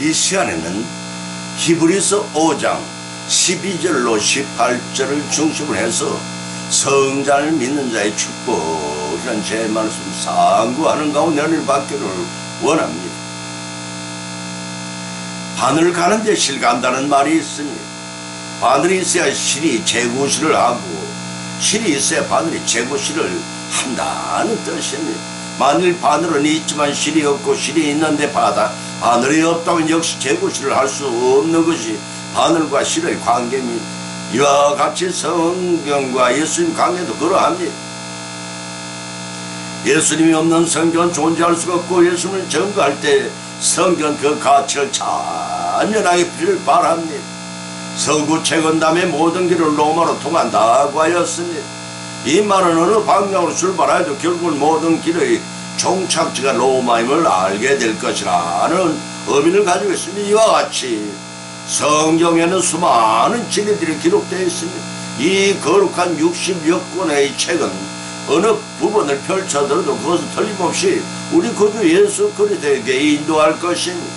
이 시간에는 히브리서 5장 12절로 18절을 중심으로 해서 성자를 믿는 자의 축복이라는 제 말씀 상고하는 가운데 은혜를 받기를 원합니다. 바늘 가는데 실 간다는 말이 있습니다. 바늘이 있어야 실이 재구실을 하고 실이 있어야 바늘이 재구실을 한다는 뜻입니다. 만일 바늘은 있지만 실이 없고 실이 있는데 바늘이 없다면 역시 재구실을 할 수 없는 것이 바늘과 실의 관계입니다. 이와 같이 성경과 예수님 관계도 그러합니다. 예수님이 없는 성경은 존재할 수가 없고 예수님을 증거할 때 성경은 그 가치를 찬연하게 필 바랍니다. 서구 채권담의 모든 길을 로마로 통한다고 하였습니다. 이 말은 어느 방향으로 출발해도 결국은 모든 길의 종착지가 로마임을 알게 될 것이라는 의미를 가지고 있습니다. 이와 같이 성경에는 수많은 진리들이 기록되어 있습니다. 이 거룩한 60여 권의 책은 어느 부분을 펼쳐들어도 그것은 틀림없이 우리 구주 예수 그리스도에게 인도할 것입니다.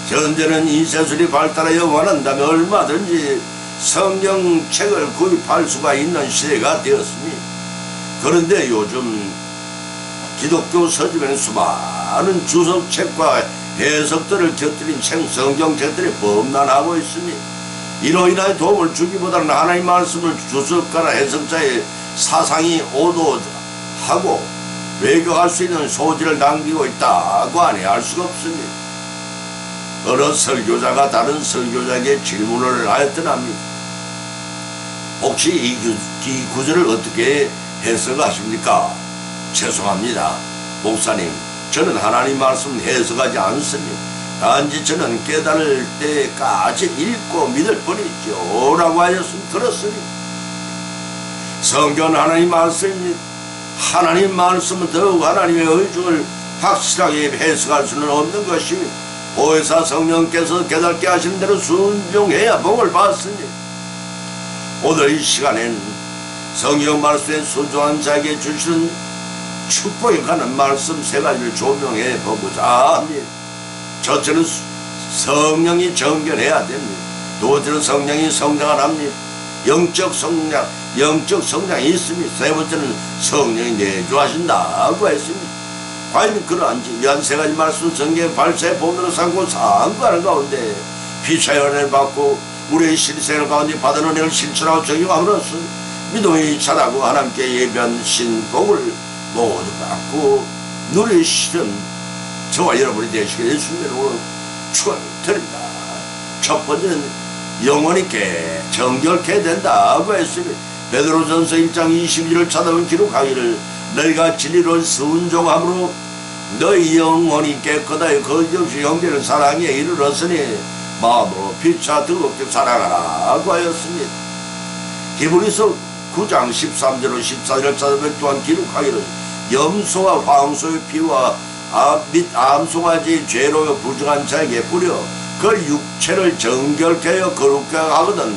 현재는 인쇄술이 발달하여 원한다면 얼마든지 성경책을 구입할 수가 있는 시대가 되었습니다. 그런데 요즘 기독교 서점에는 수많은 주석책과 해석들을 곁들인 성경책들이 범람하고 있습니다. 이로 인하여 도움을 주기보다는 하나님 말씀을 주석가나 해석자의 사상이 오도하고 외교할 수 있는 소지를 남기고 있다고 하니 알 수가 없습니다. 어느 설교자가 다른 설교자에게 질문을 하였더랍니다. 혹시 이 구절을 어떻게 해석하십니까? 죄송합니다. 목사님, 저는 하나님 말씀 해석하지 않습니다. 단지 저는 깨달을 때까지 읽고 믿을 뿐이죠 라고 하였으면 그렇습니다. 성경은 하나님 말씀입니다. 하나님 말씀은 더욱 하나님의 의중을 확실하게 해석할 수는 없는 것입니다. 보혜사 성령께서 깨닫게 하시는 대로 순종해야 복을 받습니다. 오늘 이 시간엔 성경 말씀에 순종한 자에게 주시는 축복에 관한 말씀 세 가지를 조명해 보고자 합니다. 첫째는 성령이 정결해야 됩니다. 두 번째는 성령이 성장을 합니다. 영적 성장이 있습니다. 세 번째는 성령이 내주하신다고 했습니다. 과연 그러한지 이한 세 가지 말씀 성경의 발사의 본으로 삼고 상고하는 가운데 피차의 은혜를 받고 우리의 신생활 가운데 받은 은혜를 실천하고 적용함으로써 믿음이 자라고 하나님께 예비한 신복을 모두 받고 누리시는 저와 여러분이 되시게 예수님으로 축원드립니다. 첫 번째는 영혼이 정결케 된다고 했습니다. 베드로전서 1장 22절을 찾아보면 기록하기를 너희가 진리를 순종함으로 너희 영혼이 깨끗하여 거짓없이 형제를 사랑에 이르렀으니 마음으로 피차 뜨겁게 사랑하라고 하였습니다. 히브리서 9장 13절로 14절을 찾아보면 또한 기록하기를 염소와 황소의 피와 및 암송아지의 죄로 부정한 자에게 뿌려 그 육체를 정결케 하여 거룩하게 하거든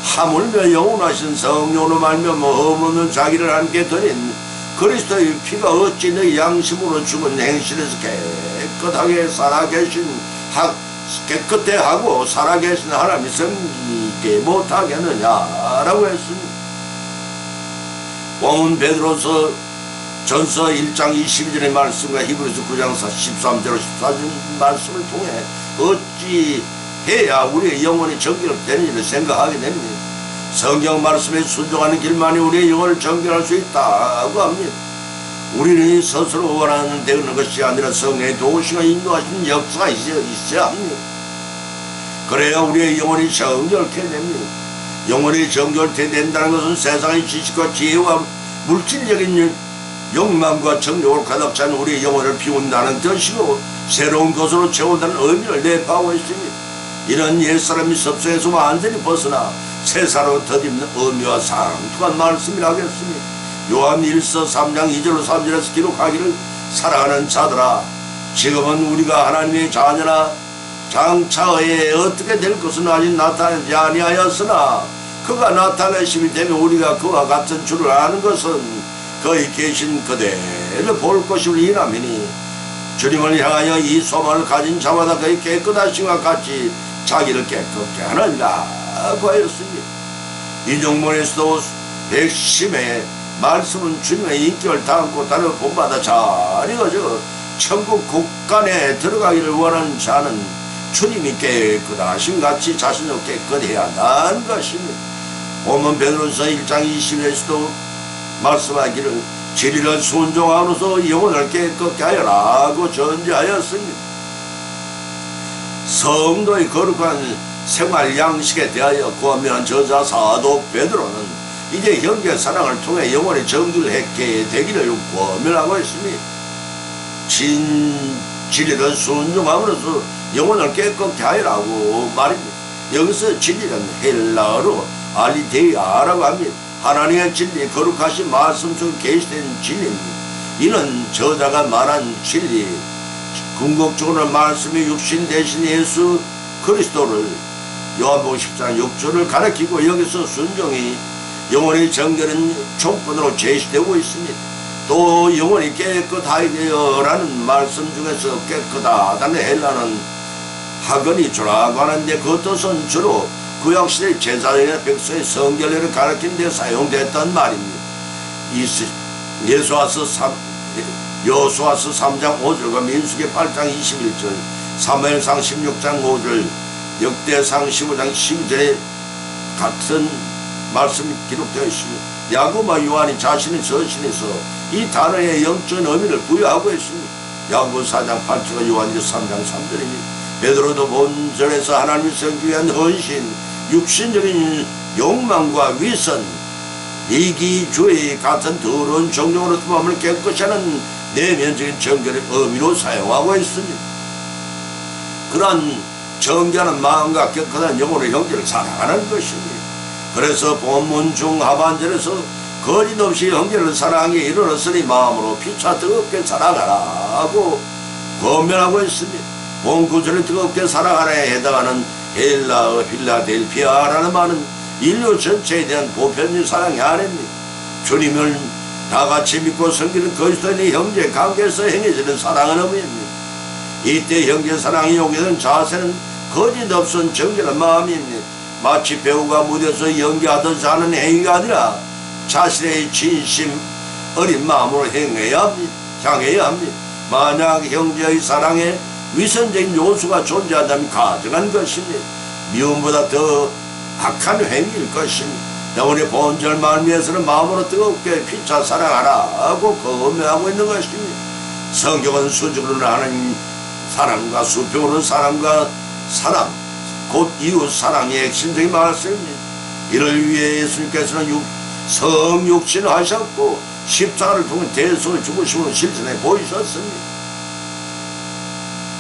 하물며 영원하신 성령으로 말미암아 흠없는 자기를 함께 드린 그리스도의 피가 어찌 너희 양심으로 죽은 행실에서 깨끗하게 깨끗해 하고 살아계신 하나님이 섬기게 못하겠느냐라고 했습니다. 본문 베드로서 전서 1장 22절의 말씀과 히브리서 9장 13절 14절 말씀을 통해 어찌 해야 우리의 영혼이 정결되는 일을 생각하게 됩니다. 성경 말씀에 순종하는 길만이 우리의 영혼을 정결할 수 있다고 합니다. 우리는 스스로 원하는 되는 것이 아니라 성령의 도우시고 인도하시는 역사가 있어야 합니다. 그래야 우리의 영혼이 정결케 됩니다. 영혼이 정결케 된다는 것은 세상의 지식과 지혜와 물질적인 욕망과 정욕을 가득 찬 우리의 영혼을 비운다는 뜻이고 새로운 것으로 채운다는 의미를 내포하고 있습니다. 이런 옛사람이 섭속에서 완전히 벗어나 새사로 덧입는 의미와 상통한 말씀이라 하겠습니다. 요한 1서 3장 2절로 3절에서 기록하기를 사랑하는 자들아 지금은 우리가 하나님의 자녀나 장차에 어떻게 될 것은 아직 나타나지 아니하였으나 그가 나타내심이 되면 우리가 그와 같은 줄을 아는 것은 거기 계신 그대를 볼 것을 인함이니 주님을 향하여 이 소망을 가진 자마다 그의 깨끗하심과 같이 자기를 깨끗게 하느니라고 하였습니다. 이종문에서도 백심의 말씀은 주님의 인격을 담고 다른 본받아 잘 이어져 천국 국간에 들어가기를 원하는 자는 주님이 깨끗하신 같이 자신을 깨끗해야 한다는 것입니다. 본문 베드로서 1장 20절에서도 말씀하기를 진리를 순종함으로써 영혼을 깨끗게 하여라고 전제하였습니다. 성도의 거룩한 생활 양식에 대하여 권면한 저자 사도 베드로는 이제 형제 사랑을 통해 영혼의 정결을 했게 되기를 권면하고 있습니다. 진리를 순종함으로써 영혼을 깨끗게 하여라고 말입니다. 여기서 진리는 헬라어로 알리데이아라고 합니다. 하나님의 진리, 거룩하신 말씀 중 계시된 진리입니다. 이는 저자가 말한 진리, 궁극적으로 말씀이 육신 대신 예수 그리스도를 요한복음 10장 6절을 가리키고 여기서 순종이 영혼의 정결은 총권으로 제시되고 있습니다. 또 영혼이 깨끗하여라는 말씀 중에서 깨끗하다는 헬라는 하거니주라고 하는데 그 뜻은 주로 구약시대 제사장이나 백성의 성결례를 가르치는 데 사용됐던 말입니다. 여호수아서 3장 5절과 민수기 8장 21절, 사무엘상 16장 5절, 역대상 15장 12절에 같은 말씀이 기록되어 있습니다. 야고보와 요한이 자신의 서신에서 이 단어의 영적인 의미를 부여하고 있습니다. 야고보 4장 8절과 요한일서 3장 3절입니다. 베드로도 본절에서 하나님을 섬기기 위한 헌신, 육신적인 욕망과 위선, 이기주의 같은 더러운 정욕으로 마음을 깨끗이 하는 내면적인 정결의 의미로 사용하고 있습니다. 그러한 정결한 마음과 깨끗한 영혼의 형제를 사랑하는 것입니다. 그래서 본문 중 하반절에서 거짓없이 형제를 사랑하기에 이르렀으니 마음으로 피차 뜨겁게 사랑하라고 권면하고 있습니다. 본 구절에 뜨겁게 사랑하라에 해당하는 헬라어 필라델피아라는 말은 인류 전체에 대한 보편적인 사랑이 아닙니다. 주님을 다같이 믿고 섬기는 그리스도인의 형제 관계에서 행해지는 사랑은 의미입니다. 이때 형제 사랑이 요구되는 자세는 거짓없은 정결한 마음입니다. 마치 배우가 무대에서 연기하듯이 하는 행위가 아니라 자신의 진심 어린 마음으로 향해야 합니다. 만약 형제의 사랑에 위선적인 요소가 존재한다면 가증한 것입니다. 미움보다 더 악한 행위일 것입니다. 때문에 본절 말미에서는 마음으로 뜨겁게 피차 사랑하라고 권면하고 있는 것입니다. 성경은 수직으로는 하나님 사랑과 수평으로는 사랑과 사랑, 곧 이웃 사랑의 핵심적인 말씀입니다. 이를 위해 예수님께서는 성육신을 하셨고 십자가를 통해 대속의 죽으심으로 실천해 보이셨습니다.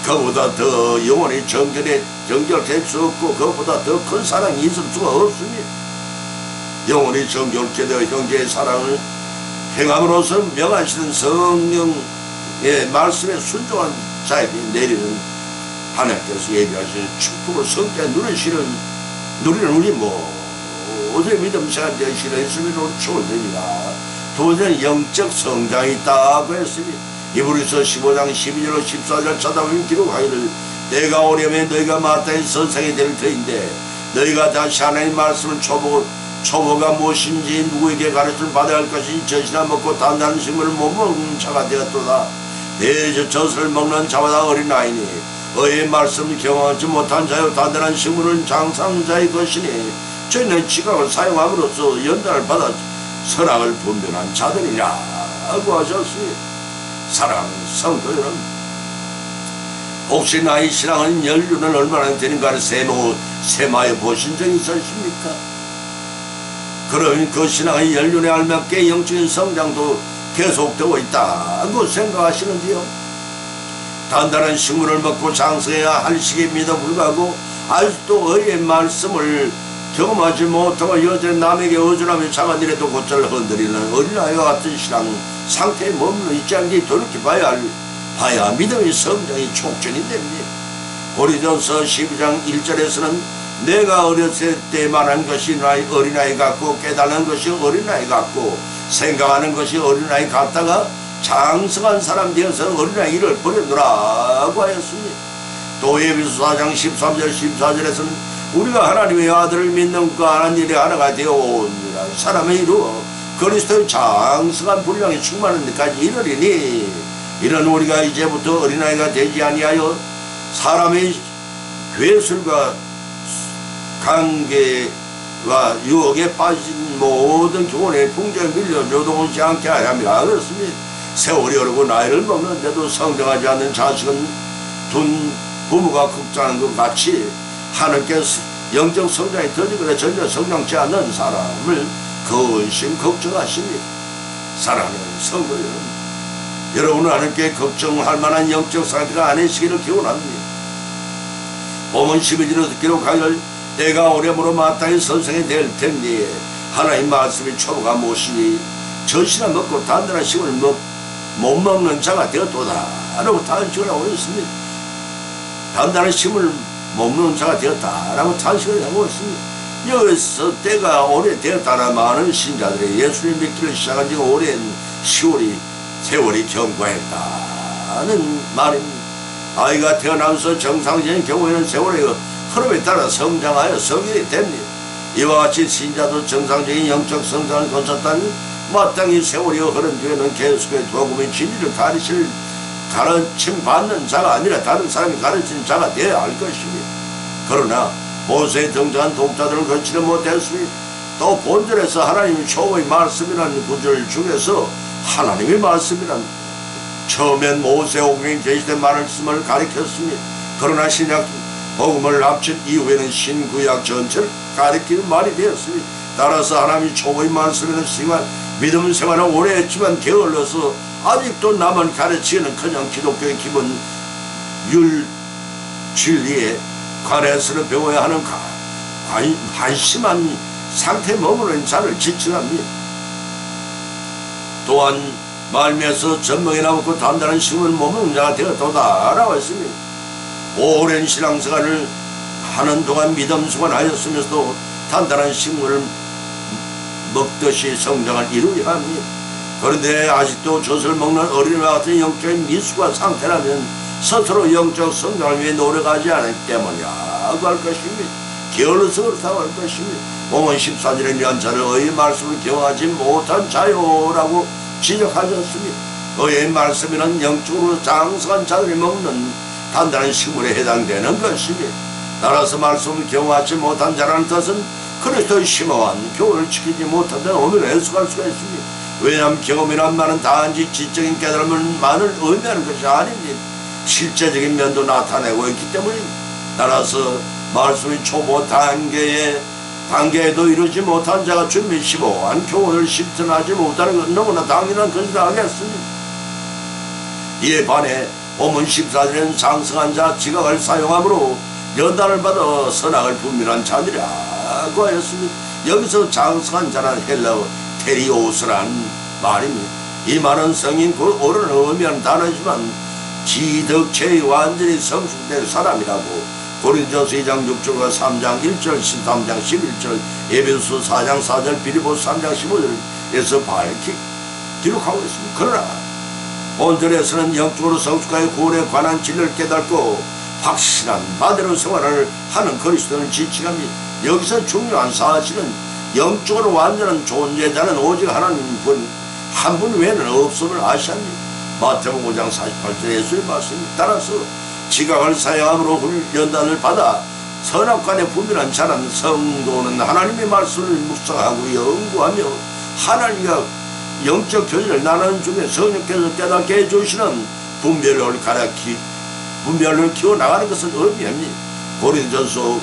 그보다 더 영원히 정결될 수 없고 그보다 더 큰 사랑이 있을 수가 없습니다. 영원히 정결케 되어 형제의 사랑을 행함으로써 명하시는 성령의 말씀에 순종한 자에게 내리는 하나님께서 예비하시는 축복을 성취해 누리는 우리 모두의 믿음 생활 되시는 예수님으로 축원드립니다. 두 번째는 영적 성장이 있다고 했습니다. 이브리서 15장 12절로 14절 찾아보면 기록하기를 내가 오려면 너희가 마땅히 선생이 될 터인데 너희가 다시 하나님의 말씀을 초보가 무엇인지 누구에게 가르침을 받아야 할 것인지 젖이나 먹고 단단한 식물을 못 먹는 자가 되었도다. 내 젖을 먹는 자마다 어린아이니 의의 말씀을 경험하지 못한 자요 단단한 식물은 장상자의 것이니 저희는 지각을 사용함으로써 연단을 받아 선악을 분별한 자들이라고 하셨습니다. 사랑하는 성도 여러분, 혹시 나의 신앙은 연륜은 얼마나 되는가를 세마해 보신 적이 있으십니까? 그러면 그 신앙의 연륜에 알맞게 영적인 성장도 계속되고 있다고 생각하시는지요? 단단한 식물을 먹고 장성해야 할 시기임에도 불구하고 아직도 의의 말씀을 경험하지 못하고 여전히 남에게 의존하며 작은 일에도 곧잘 흔들리는 어린아이와 같은 신앙 상태에 머물러 있지 않게 돌이켜봐야 믿음의 성장이 촉진이 됩니다. 고린도서 12장 1절에서는 내가 어렸을 때 말한 것이 어린아이 같고 깨달은 것이 어린아이 같고 생각하는 것이 어린아이 같다가 장성한 사람 되어서 어린아이 일을 버려두라고 하였습니다. 또 에베소 4장 13절 14절에서는 우리가 하나님의 아들을 믿는 그 하나님 일에 하나가 되어오니라. 사람의 이루어 그리스도의 장성한 분량이 충만한 데까지 이르리니, 이런 우리가 이제부터 어린아이가 되지 아니하여 사람의 괴술과 관계와 유혹에 빠진 모든 교훈의 풍조에 밀려 요동하지 않게 하야 합니다. 그렇습니다. 세월이 오르고 나이를 먹는데도 성장하지 않는 자식은 둔 부모가 걱정하는 것 같이 하나님께서 영적 성장이 더디거나 전혀 성장치 않는 사람을 근심 걱정하십니다. 사랑하는 성도 여러분, 여러분은 하나님께 걱정할 만한 영적 상태가 아니시기를 기원합니다. 본문 12절에서 기록하길 내가 오래므로 마땅히 선생이 될 텐데 하나님 말씀이 초보가 무엇이니 젖이나 먹고 단단한 식을 못 먹는 자가 되었도다 라고 탄식을 하고 있습니다. 단단한 식을 못 먹는 자가 되었다 라고 탄식을 하고 있습니다. 여기서 때가 오래되었다나 많은 신자들이 예수를 믿기를 시작한 지가 오랜 세월이 경과했다는 말입니다. 아이가 태어나면서 정상적인 경우에는 세월의 흐름에 따라 성장하여 성인이 됩니다. 이와 같이 신자도 정상적인 영적 성장을 거쳤다면 마땅히 세월이 흐른 뒤에는 계속해 복음의 진리를 가르침 받는 자가 아니라 다른 사람이 가르치는 자가 되어야 할 것입니다. 그러나 모세에 등장한 독자들을 거치지 못했습니다. 또 본절에서 하나님의 초보의 말씀이라는 구절 중에서 하나님의 말씀이란 처음엔 모세오경에 계시된 말씀을 가리켰습니다. 그러나 신약 복음을 합친 이후에는 신구약 전체를 가리키는 말이 되었습니다. 따라서 하나님이 초보의 말씀에는 믿음 생활을 오래 했지만 게을러서 아직도 남을 가르치기는 그냥 기독교의 기본 진리에 관해서는 배워야 하는 한심한 상태에 머무르는 자를 지칭합니다. 또한 말미에서 젖먹이나 먹고 단단한 식물 못 먹는 자가 되었도다 라고 했습니다. 오랜 신앙생활을 하는 동안 믿음 생활하였으면서도 단단한 식물을 먹듯이 성장을 이루어야 합니다. 그런데 아직도 젖을 먹는 어린이와 같은 영적인 미숙한 상태라면 스스로 영적 성장을 위해 노력하지 않기 때문이라고 할 것입니다. 게을러서 그렇다고 할 것입니다. 본문 14절에 연자를 의의 말씀을 경하지 못한 자요라고 지적하셨습니다. 의의 말씀이란 영적으로 장성한 자들이 먹는 단단한 식물에 해당되는 것입니다. 따라서 말씀을 경하지 못한 자라는 뜻은 그리스도의 심오한 교훈을 지키지 못한다는 의미로 해석할 수가 있습니다. 왜냐하면 경험이란 말은 단지 지적인 깨달음만을 의미하는 것이 아닙니다. 실제적인 면도 나타내고 있기 때문입니다. 따라서 말씀의 초보 단계에도 이루지 못한 자가 준비 심오한 교훈을 실천하지 못하는 것은 너무나 당연한 것이라 하겠습니다. 이에 반해 본문 14절에는 장성한 자 지각을 사용함으로 연단을 받아 선악을 분별한 자들이라고 하였습니다. 여기서 장성한 자란 헬라어 테리오스란 말입니다. 이 말은 성인 곧 어른을 의미하는 단어이지만 지덕체의 완전히 성숙된 사람이라고 고린도서 2장 6절과 3장 1절 13장 11절 에베소 4장 4절 빌립보 3장 15절에서 기록하고 있습니다. 그러나 본절에서는 영적으로 성숙하여 구원에 관한 진리를 깨닫고 확실한 바대로 생활을 하는 그리스도를 지칭합니다. 여기서 중요한 사실은 영적으로 완전한 존재자는 오직 하나님 한 분 외에는 없음을 아셔야 합니다. 마태복음 5장 48절 예수의 말씀에 따라서 지각을 사용함으로 연단을 받아 선악간에 분별한 자란 성도는 하나님의 말씀을 묵상하고 연구하며 하나님과 영적 교제를 나누는 중에 성령께서 깨닫게 해주시는 분별을 키워나가는 것을 의미합니다. 고린도전서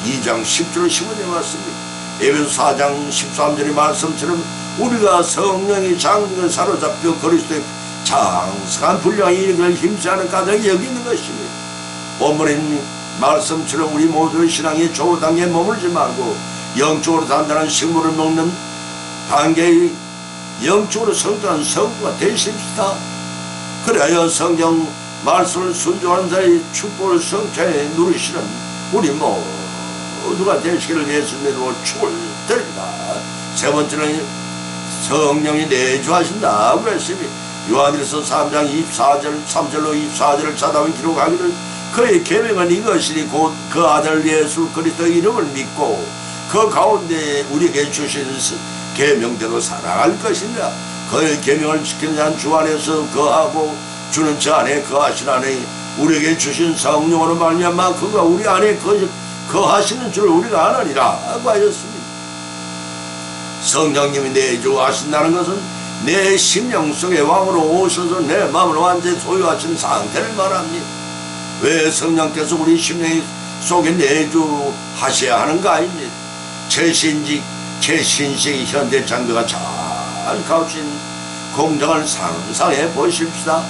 2장 10절 15절의 말씀입니다. 에베소 4장 13절의 말씀처럼 우리가 성령이 장중에 사로잡혀 그리스도의 장성한 분량이 이르기를 힘쓰는 까닭이 여기 있는 것입니다. 본문의 말씀처럼 우리 모두의 신앙이 좁은 단계에 머물지 말고 영적으로 단단한 식물을 먹는 단계의 영적으로 성장한 성도가 되십시다. 그래야 성경 말씀을 순종하는 자의 축복을 성취해 누리시는 우리 모두가 되시기를 예수님으로 축을 드립니다. 세 번째는 성령이 내주하신다고 했습니다. 요한일서 3장 24절 3절로 24절을 찾아보면 기록하기를 그의 계명은 이것이니 곧 그 아들 예수 그리스도의 이름을 믿고 그 가운데 우리에게 주신 계명대로 살아갈 것이니라. 그의 계명을 지키는 자는 주 안에서 거하고 주는 저 안에 거하시나니 우리에게 주신 성령으로 말미암아 그가 우리 안에 거하시는 줄을 우리가 아느니라 하고 하였습니다. 성령님이 내주하신다는 것은 내 심령 속의 왕으로 오셔서 내 마음을 완전히 소유하신 상태를 말합니다. 왜 성령께서 우리 심령 속에 내주하셔야 하는가 아닙니다. 최신식 현대 장비가 잘 갖춘 공장을 상상해 보십시다.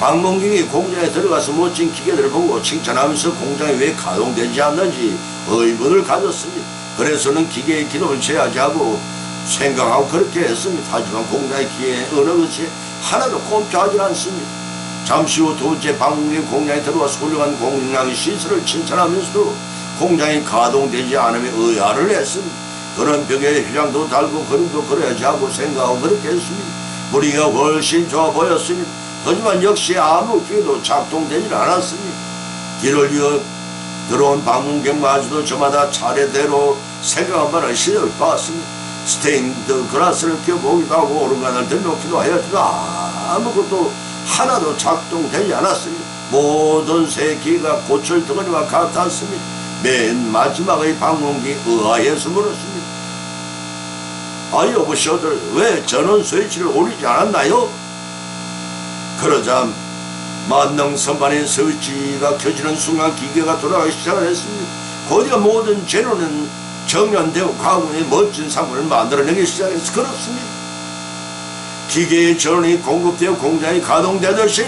방문객이 공장에 들어가서 멋진 기계들을 보고 칭찬하면서 공장이 왜 가동되지 않는지 의문을 가졌습니다. 그래서는 기계의 기능을 제어하고 생각하고 그렇게 했습니다. 하지만 공장의 기계에 어느 것이 하나도 꼼짝하지 않습니다. 잠시 후 두번째 방문객이 공장에 들어와서 훌륭한 공장 시설을 칭찬하면서도 공장이 가동되지 않으며 의아를 했습니다. 그런 벽에 휘장도 달고 그림도 그려야지 하고 생각하고 그렇게 했습니다. 분위기가 훨씬 좋아 보였습니다. 하지만 역시 아무 기계도 작동되지 않았습니다. 길을 이어 들어온 방문객마저도 저마다 차례대로 생각한 바를 시도를 봤습니다. 스테인드 글라스를 껴보기도 하고 오른간을 들놓기도 하였지만 아무것도 하나도 작동되지 않았습니다. 모든 새 기계가 고철 덩어리와 같았습니다. 맨 마지막의 방문객이 의아해서 물었습니다. 여보시오들 왜 전원 스위치를 올리지 않았나요? 그러자 만능 선반의 스위치가 켜지는 순간 기계가 돌아가기 시작했습니다. 곧이어 모든 재료는 정연되고 가공의 멋진 상품을 만들어내기 시작해서 그렇습니다. 기계의 전원이 공급되어 공장이 가동되듯이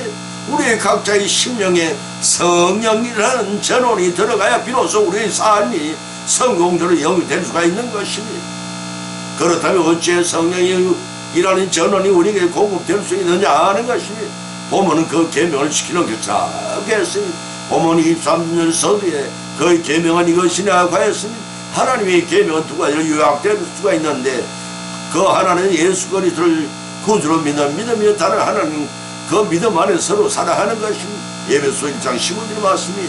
우리의 각자의 심령에 성령이라는 전원이 들어가야 비로소 우리의 삶이 성공적으로 영위될 수가 있는 것입니다. 그렇다면 어찌 성령이 이라는 전원이 우리에게 공급될 수 있느냐 하는 것입니다. 보면은 그 계명을 지키는 게 작겠습니다. 보면 23절 서두에 그의 계명은 이것이냐고 하였습니다. 하나님의 계명은 두 가지로 요약될 수가 있는데 그 하나는 예수 그리스도를 구주로 믿는 믿음이 다른 하나는 그 믿음 안에 서로 사랑하는 것입니다. 에베소 1장 15절의 말씀이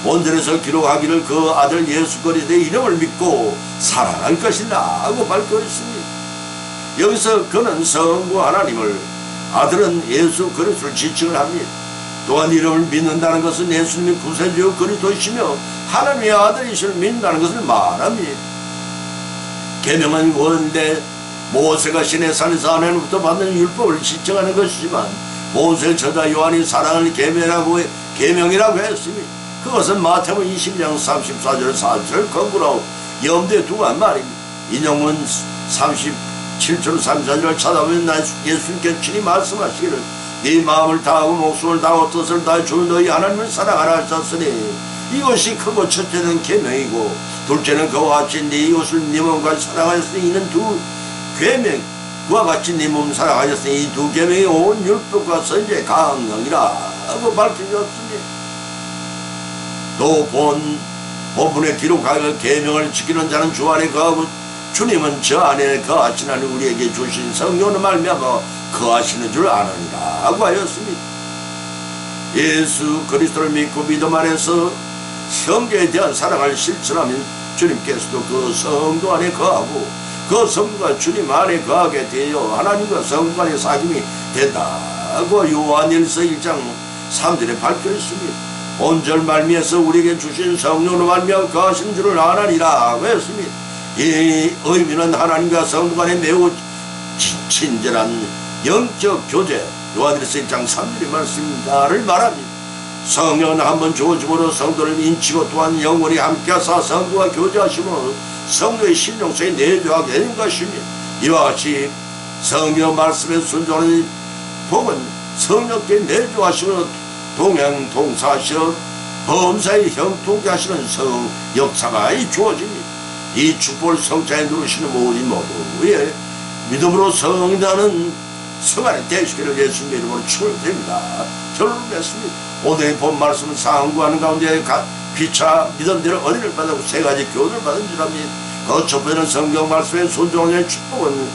본절에서 기록하기를 그 아들 예수 그리스도의 이름을 믿고 사랑할 것이다 하고 밝혀있습니다. 여기서 그는 성부 하나님을 아들은 예수 그리스도를 지칭을 합니다. 또한 이름을 믿는다는 것은 예수님이 구세주 그리스도이시며 하나님의 아들이심을 믿는다는 것을 말합니다. 계명은 원래 모세가 시내산에서 하나님부터 받는 율법을 지칭하는 것이지만 모세 저자 요한이 사랑을 계명이라고 했습니다. 그것은 마태복음 20장 34절 4절 거꾸로 염두에 두고 한 말입니다. 인용문 37절 34절을 찾아보면 예수님께서 친히 말씀하시기를 네 마음을 다하고 목숨을 다하고 뜻을 다해 주 너희 하나님을 사랑하라 하셨으니 이것이 크고 첫째는 계명이고 둘째는 그와 같이 네 이웃을 네 몸과 사랑하였으니 이는 두 계명 그와 같이 네 몸 사랑하셨으니 이 두 계명이 온 율법과 선지의 강령이라 하고 밝혀졌습니다. 또 본문에 기록하여 계명을 지키는 자는 주 안에 거하고 주님은 저 안에 거하시나니 우리에게 주신 성령으로 말미암아 거하시는 줄 아느니라 하고 하였습니다. 예수 그리스도를 믿고 믿음 안에서 성경에 대한 사랑을 실천하면 주님께서도 그 성도 안에 거하고 그 성도가 주님 안에 거하게 되어 하나님과 성도 간의 사귐이 된다고 요한일서 1장 3절에 밝혀있습니다. 온절 말미에서 우리에게 주신 성령으로 말미암아 거하시는 줄을 아나니라 했습니다. 이 의미는 하나님과 성도 간에 매우 친절한 영적 교제 요한일서 1장 3절의 말씀을 말합니다. 성령은 한번 주어짐으로 성도를 인치고 또한 영원히 함께하사 성도와 교제하심으로 성도의 심령 속에 내주하게 되는 것입니다. 이와 같이 성령 말씀에 순종하는 복은 성령께 내주하심으로 동행동사하시어 범사에 형통케 하시는 성 역사가 주어집니다. 이 축복을 성자에 누르시는 모든 모두의 믿음으로 성인자는 성안에 대시기를 예수님의 이름으로 축원드립니다. 결론을 맺습니다. 오늘의 본 말씀은 상고하는 가운데 피차 믿음대로 은혜를 받고 세 가지 교훈을 받은 줄 압니다. 그 첫 번째는 성경 말씀에 순종하는 축복은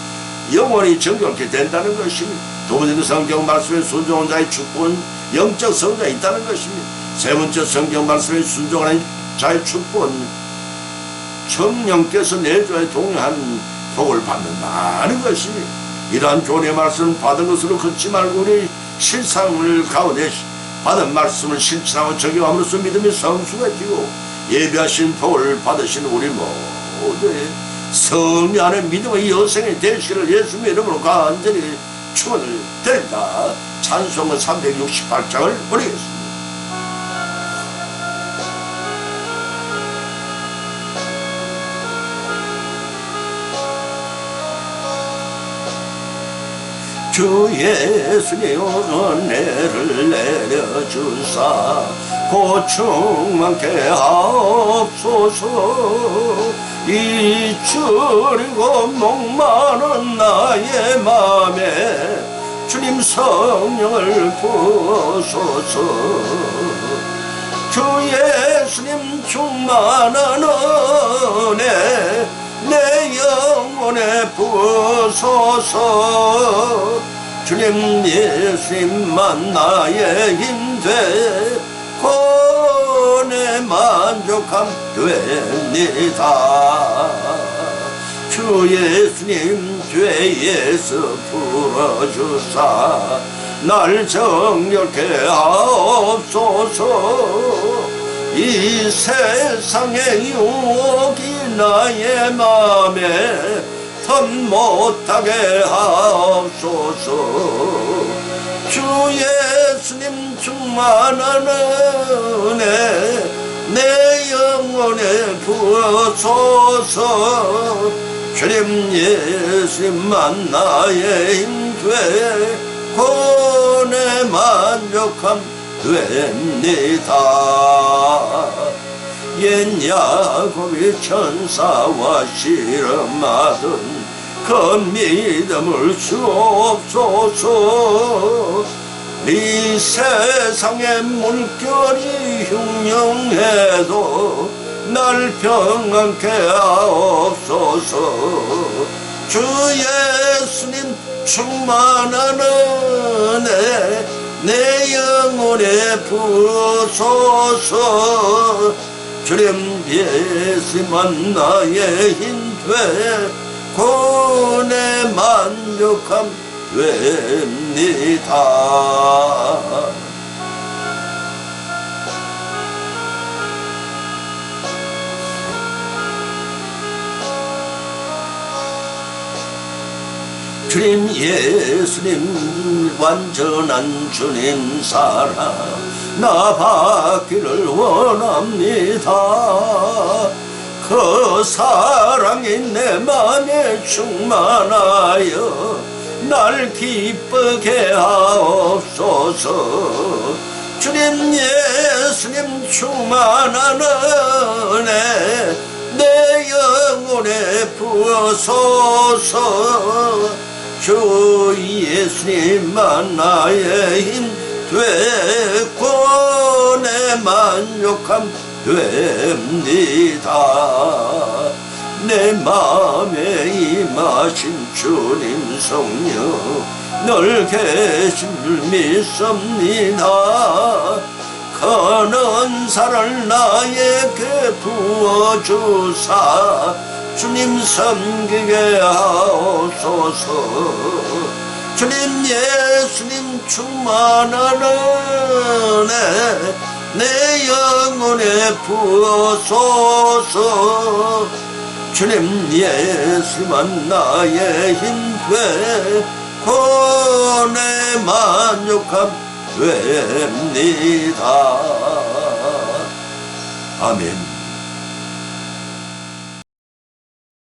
영원히 정결케 된다는 것입니다. 두 번째는 성경 말씀에 순종한 자의 축복은 영적 성장이 있다는 것입니다. 세 번째 성경 말씀에 순종하는 자의 축복은 성령께서 내주에 동행한 복을 받는다는 것입니다. 이러한 교훈의 말씀을 받은 것으로 걷지 말고 우리 실상을 가운데 받은 말씀을 실천하고 적용함으로써 믿음의 성수가 되고 예비하신 복을 받으신 우리 모두의 성령 안에 믿음의 여생이 되시기를 예수님의 이름으로 간절히 축원을 드립니다. 찬송가 368장을 올리겠습니다. 주 예수님 은혜를 내려주사 고충 많게 하옵소서. 잊으리고 목마른 나의 맘에 주님 성령을 부어소서. 주 예수님 충만한 은혜 내 영혼에 부어소서. 주님 예수님만 나의 힘돼 내 만족함 됩니다. 주 예수님 죄에서 풀어주사 날 정결케 하옵소서. 이 세상의 유혹이 나의 맘에 턴 못하게 하옵소서. 주 예수님 충만한 은혜 내 영혼에 부어소서. 주님 예수님만 나의 힘돼 내 만족함 됩니다. 옛 야곱이 천사와 실험하던 그 믿음을 주옵소서. 이 세상의 물결이 흉흉해도 날 평안케 하옵소서. 주 예수님 충만한 은혜 내 영혼에 부어소서. 주님 예수만 나의 힘돼 내 만족함 됩니다. 주님 예수님 완전한 주님 사랑 나 받기를 원합니다. 그 사랑이 내 맘에 충만하여 날 기쁘게 하옵소서. 주님 예수님 충만한 은혜 내 영혼에 부어소서. 주 예수님만 나의 힘 되고 내 만족함 됩니다. 내 맘에 임하신 주님 성령 늘 계심을 믿습니다. 큰 사랑 나에게 부어주사 주님 섬기게 하옵소서. 주님 예수님 충만한 은혜 내 영혼에 부어소서. 주님 예수만 나의 힘돼 내 만족함 됩니다. 아멘.